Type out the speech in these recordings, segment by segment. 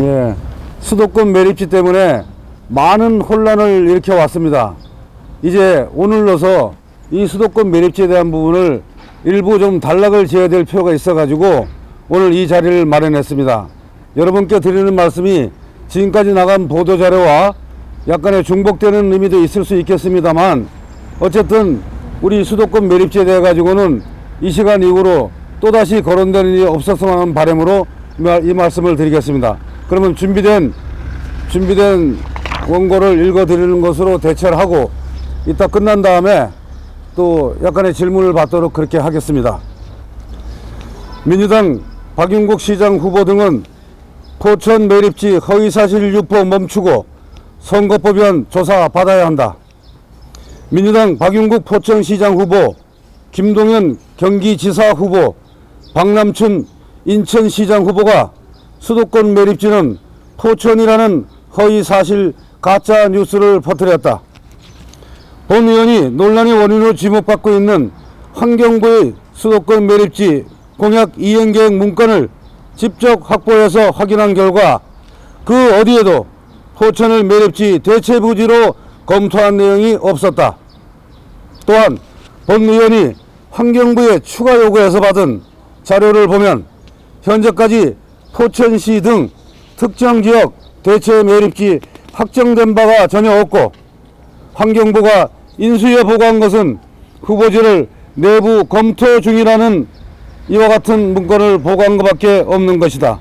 예, 수도권 매립지 때문에 많은 혼란을 일으켜 왔습니다. 이제 오늘로서 이 수도권 매립지에 대한 부분을 일부 좀 단락을 지어야 될 필요가 있어 가지고 오늘 이 자리를 마련했습니다. 여러분께 드리는 말씀이 지금까지 나간 보도자료와 약간의 중복되는 의미도 있을 수 있겠습니다만, 어쨌든 우리 수도권 매립지에 대해 가지고는 이 시간 이후로 또다시 거론되는 일이 없었으면 하는 바람으로 이 말씀을 드리겠습니다. 그러면 준비된 원고를 읽어 드리는 것으로 대체를 하고, 이따 끝난 다음에 또 약간의 질문을 받도록 그렇게 하겠습니다. 민주당 박윤국 시장 후보 등은 포천 매립지 허위사실 유포 멈추고 선거법위반 조사 받아야 한다. 민주당 박윤국 포천시장 후보, 김동연 경기지사 후보, 박남춘 인천시장 후보가 수도권 매립지는 포천이라는 허위사실 가짜 뉴스를 퍼뜨렸다. 본 의원이 논란의 원인으로 지목받고 있는 환경부의 수도권 매립지 공약 이행계획 문건을 직접 확보해서 확인한 결과 그 어디에도 포천을 매립지 대체부지로 검토한 내용이 없었다. 또한 본 의원이 환경부에 추가 요구해서 받은 자료를 보면 현재까지 포천시 등 특정 지역 대체 매립지 확정된 바가 전혀 없고, 환경부가 인수위에 보고한 것은 후보지를 내부 검토 중이라는 이와 같은 문건을 보고한 것밖에 없는 것이다.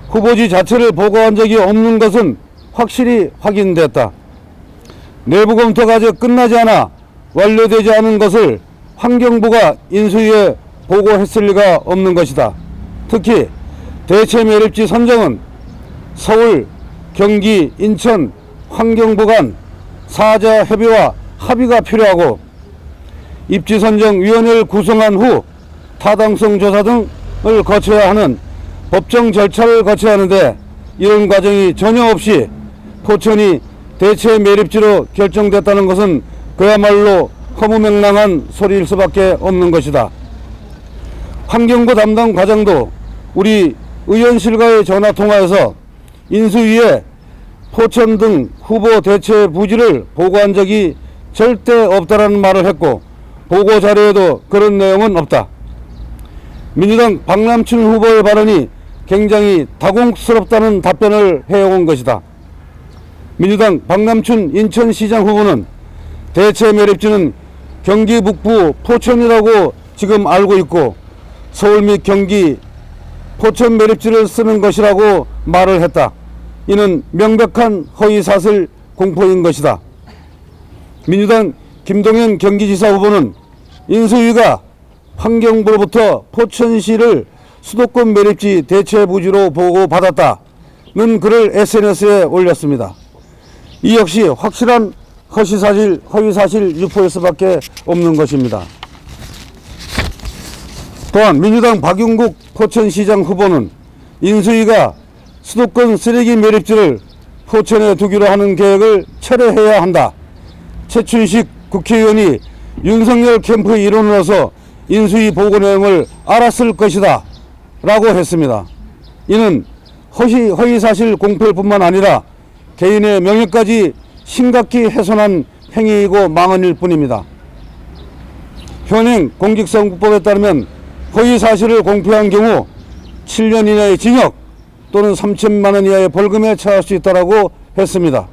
후보지 자체를 보고한 적이 없는 것은 확실히 확인됐다. 내부 검토가 아직 끝나지 않아 완료되지 않은 것을 환경부가 인수위에 보고했을 리가 없는 것이다. 특히 대체 매립지 선정은 서울, 경기, 인천, 환경부 간 사자 협의와 합의가 필요하고, 입지선정위원회를 구성한 후 타당성 조사 등을 거쳐야 하는 법정 절차를 거쳐야 하는데, 이런 과정이 전혀 없이 포천이 대체 매립지로 결정됐다는 것은 그야말로 허무맹랑한 소리일 수밖에 없는 것이다. 환경부 담당 과장도 우리 의원실과의 전화통화에서 인수위에 포천 등 후보 대체 부지를 보고한 적이 절대 없다라는 말을 했고, 보고 자료에도 그런 내용은 없다. 민주당 박남춘 후보의 발언이 굉장히 다공스럽다는 답변을 해온 것이다. 민주당 박남춘 인천시장 후보는 대체 매립지는 경기 북부 포천이라고 지금 알고 있고, 서울 및 경기 포천 매립지를 쓰는 것이라고 말을 했다. 이는 명백한 허위사실 공포인 것이다. 민주당 김동연 경기지사 후보는 인수위가 환경부로부터 포천시를 수도권 매립지 대체부지로 보고받았다는 글을 SNS에 올렸습니다. 이 역시 확실한 허위사실 유포일 수밖에 없는 것입니다. 또한 민주당 박윤국 포천시장 후보는 인수위가 수도권 쓰레기 매립지를 포천에 두기로 하는 계획을 철회해야 한다. 최춘식 국회의원이 윤석열 캠프 일원으로서 인수위 보고 내용을 알았을 것이다 라고 했습니다. 이는 허위사실 공표일 뿐만 아니라 개인의 명예까지 심각히 훼손한 행위이고 망언일 뿐입니다. 현행 공직선거법에 따르면 허위사실을 공표한 경우 7년 이내의 징역 또는 3천만 원 이하의 벌금에 처할 수 있다고 했습니다.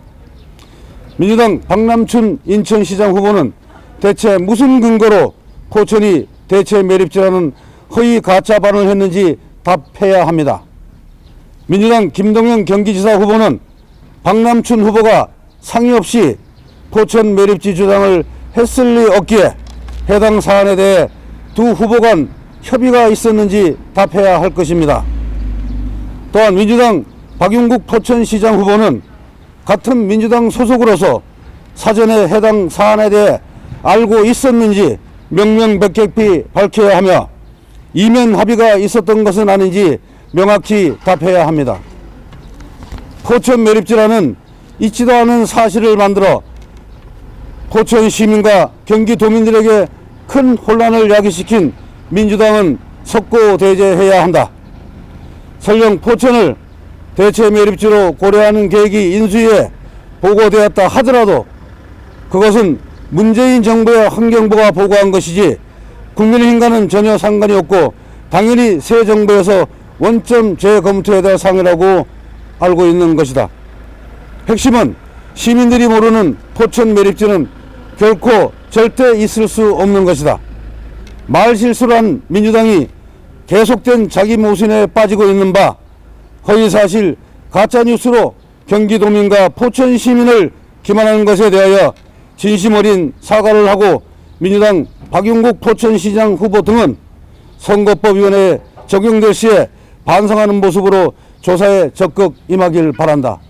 민주당 박남춘 인천시장 후보는 대체 무슨 근거로 포천이 대체 매립지라는 허위 가짜 발언을 했는지 답해야 합니다. 민주당 김동연 경기지사 후보는 박남춘 후보가 상의 없이 포천 매립지 주장을 했을 리 없기에 해당 사안에 대해 두 후보 간 협의가 있었는지 답해야 할 것입니다. 또한 민주당 박윤국 포천시장 후보는 같은 민주당 소속으로서 사전에 해당 사안에 대해 알고 있었는지 명명백백히 밝혀야 하며, 이면 합의가 있었던 것은 아닌지 명확히 답해야 합니다. 포천 매립지라는 있지도 않은 사실을 만들어 포천 시민과 경기도민들에게 큰 혼란을 야기시킨 민주당은 석고대죄해야 한다. 설령 포천을 대체 매립지로 고려하는 계획이 인수위에 보고되었다 하더라도 그것은 문재인 정부의 환경부가 보고한 것이지 국민의힘과는 전혀 상관이 없고 당연히 새 정부에서 원점 재검토해야 될 사항이라고 알고 있는 것이다. 핵심은 시민들이 모르는 포천 매립지는 결코 절대 있을 수 없는 것이다. 말 실수를 한 민주당이 계속된 자기 모순에 빠지고 있는 바 허위사실 가짜뉴스로 경기도민과 포천 시민을 기만하는 것에 대하여 진심 어린 사과를 하고 민주당 박용국 포천시장 후보 등은 선거법위원회에 적용될 시에 반성하는 모습으로 조사에 적극 임하길 바란다.